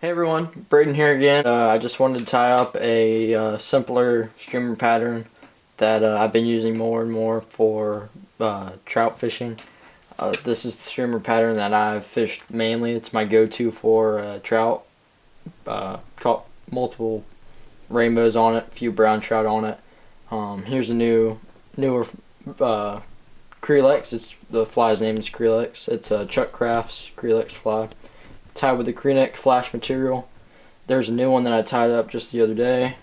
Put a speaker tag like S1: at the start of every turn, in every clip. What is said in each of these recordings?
S1: Hey everyone, Braden here again. I just wanted to tie up a simpler streamer pattern that I've been using more and more for trout fishing. This is the streamer pattern that I've fished mainly. It's my go-to for trout. Caught multiple rainbows on it, a few brown trout on it. Here's a newer Kreelex. The fly's name is Kreelex. It's a Chuck Kraft Kreelex fly, tied with the Kreelex flash material. There's a new one that I tied up just the other day,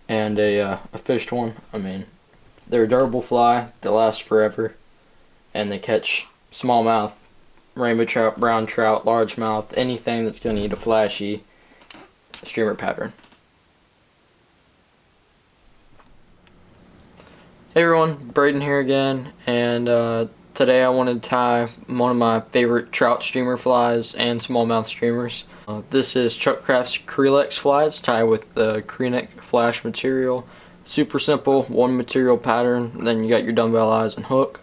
S1: and a fished one. I mean, they're a durable fly. They last forever, and they catch smallmouth, rainbow trout, brown trout, largemouth, anything that's going to need a flashy streamer pattern. Hey everyone, Braden here again, and today I wanted to tie one of my favorite trout streamer flies and smallmouth streamers. This is Chuck Kraft Kreelex flies, tied with the Kreelex flash material. Super simple, one material pattern, then you got your dumbbell eyes and hook,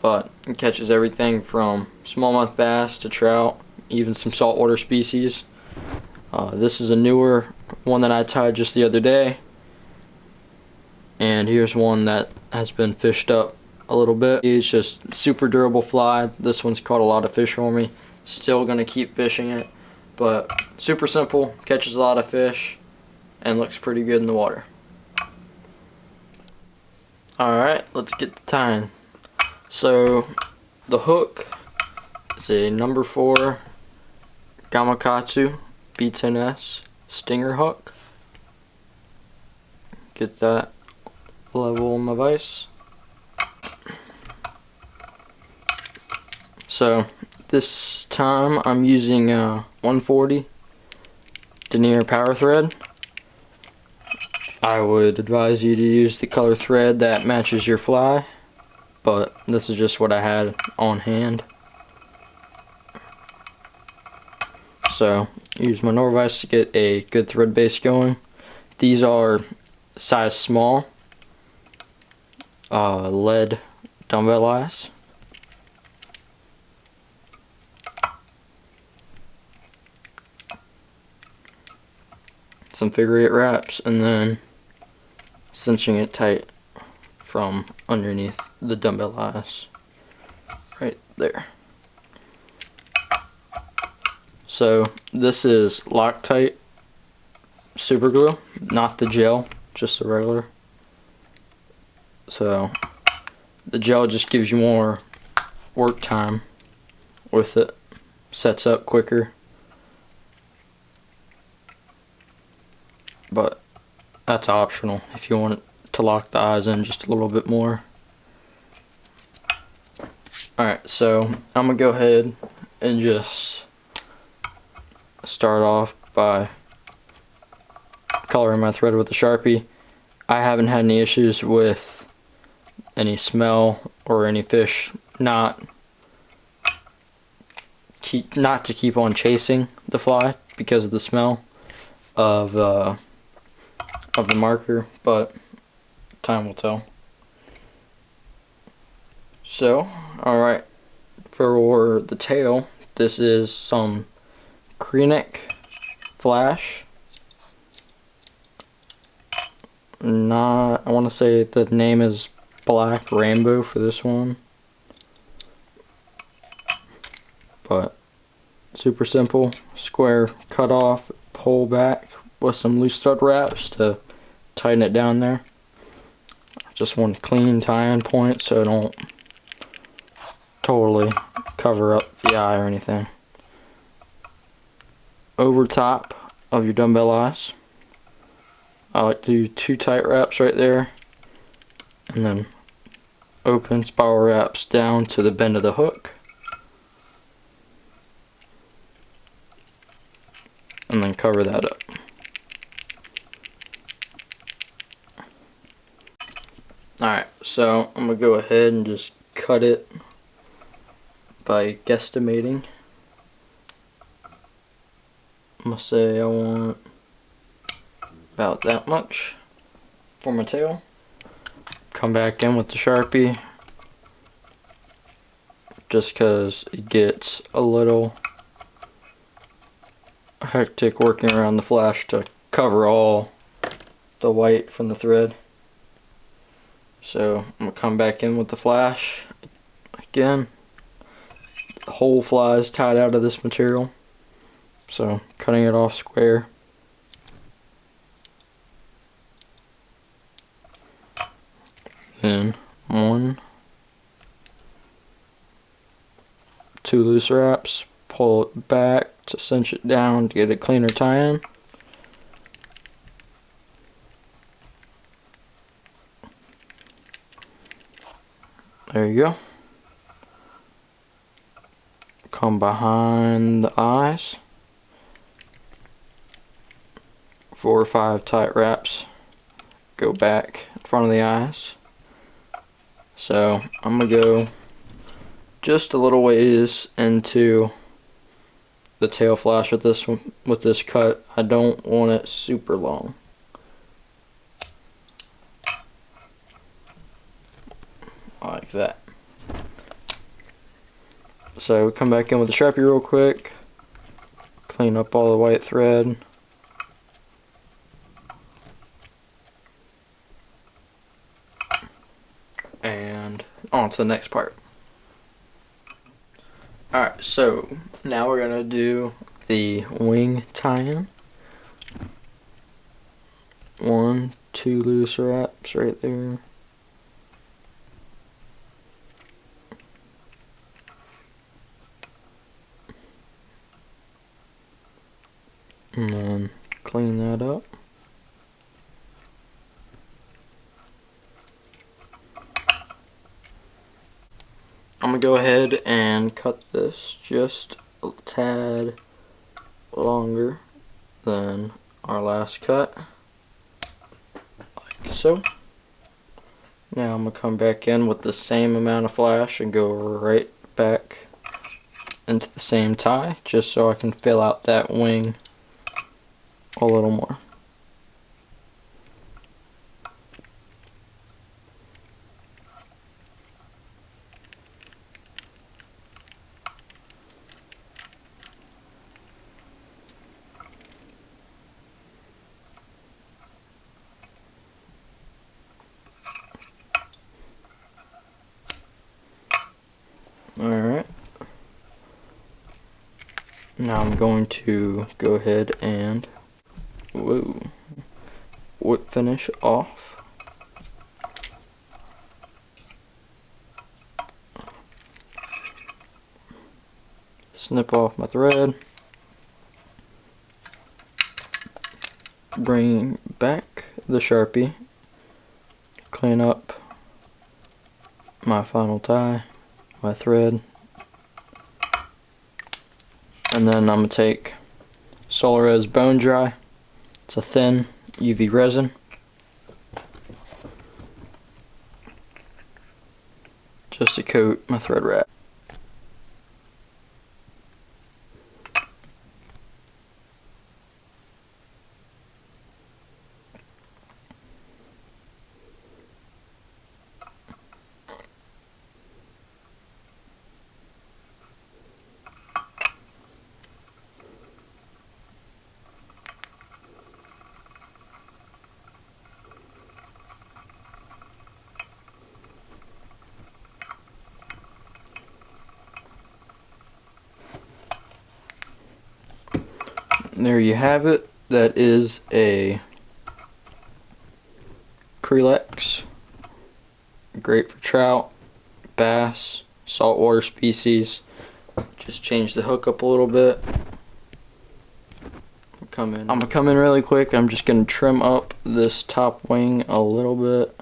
S1: but it catches everything from smallmouth bass to trout, even some saltwater species. This is a newer one that I tied just the other day. And here's one that has been fished up a little bit. It's just super durable fly. This one's caught a lot of fish for me. Still gonna keep fishing it, but super simple, catches a lot of fish, and looks pretty good in the water. Alright, let's get the tying. So the hook is a number 4 Gamakatsu B10S stinger hook. Get that level on my vise. So this time I'm using 140 denier power thread. I would advise you to use the color thread that matches your fly, but this is just what I had on hand. So use my Norvise to get a good thread base going. These are size small. Lead dumbbell eyes. Some figure 8 wraps, and then cinching it tight from underneath the dumbbell eyes. Right there. So this is Loctite super glue, not the gel, just the regular. So the gel just gives you more work time with it, sets up quicker, but that's optional if you want to lock the eyes in just a little bit more. Alright, so I'm gonna go ahead and just start off by coloring my thread with a Sharpie. I haven't had any issues with any smell or any fish not to keep on chasing the fly because of the smell of the marker, but time will tell. So, alright, for the tail, this is some Kreelex flash. I want to say the name is Black Rainbow for this one, but super simple. Square cut off, pull back with some loose stud wraps to tighten it down there. Just one clean tie-in point so I don't totally cover up the eye or anything. Over top of your dumbbell eyes, I like to do 2 tight wraps right there, and then open spiral wraps down to the bend of the hook, and then cover that up. Alright, so I'm going to go ahead and just cut it by guesstimating. I'm going to say I want about that much for my tail. Come back in with the Sharpie just because it gets a little hectic working around the flash to cover all the white from the thread. So I'm gonna come back in with the flash again. The whole fly is tied out of this material, so cutting it off square. Then 1, 2 loose wraps, pull it back to cinch it down to get a cleaner tie-in. There you go. Come behind the eyes. 4 or 5 tight wraps. Go back in front of the eyes. So I'm gonna go just a little ways into the tail flash with this one, with this cut. I don't want it super long. Like that. So come back in with the Sharpie real quick, clean up all the white thread. And on to the next part. Alright, so now we're gonna do the wing tie-in. 1, 2 loose wraps right there. And then clean that up. I'm gonna go ahead and cut this just a tad longer than our last cut, like so. Now I'm gonna come back in with the same amount of flash and go right back into the same tie, just so I can fill out that wing a little more. Alright. Now I'm going to go ahead and whip finish off. Snip off my thread. Bring back the Sharpie. Clean up my final tie, my thread. And then I'm going to take Solaris Bone Dry. It's a thin UV resin. Just to coat my thread wrap. There you have it. That is a Kreelex. Great for trout, bass, saltwater species. Just change the hook up a little bit. I'm gonna come in really quick. I'm just gonna trim up this top wing a little bit.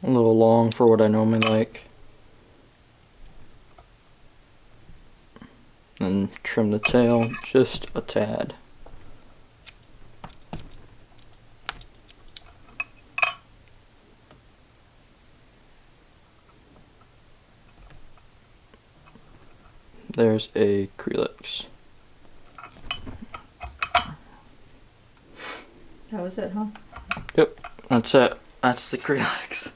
S1: A little long for what I normally like. And trim the tail just a tad. There's a Kreelex.
S2: That was it, huh?
S1: Yep, that's it. That's the Kreelex.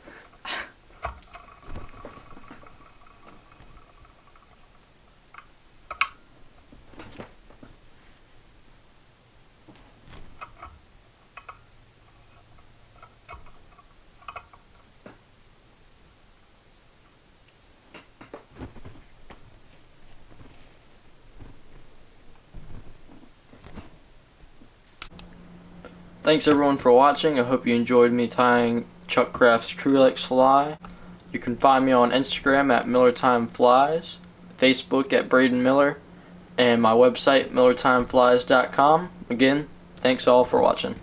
S1: Thanks everyone for watching. I hope you enjoyed me tying Chuck Kraft Kreelex fly. You can find me on Instagram at MillerTimeFlies, Facebook at Braden Miller, and my website MillerTimeFlies.com. Again, thanks all for watching.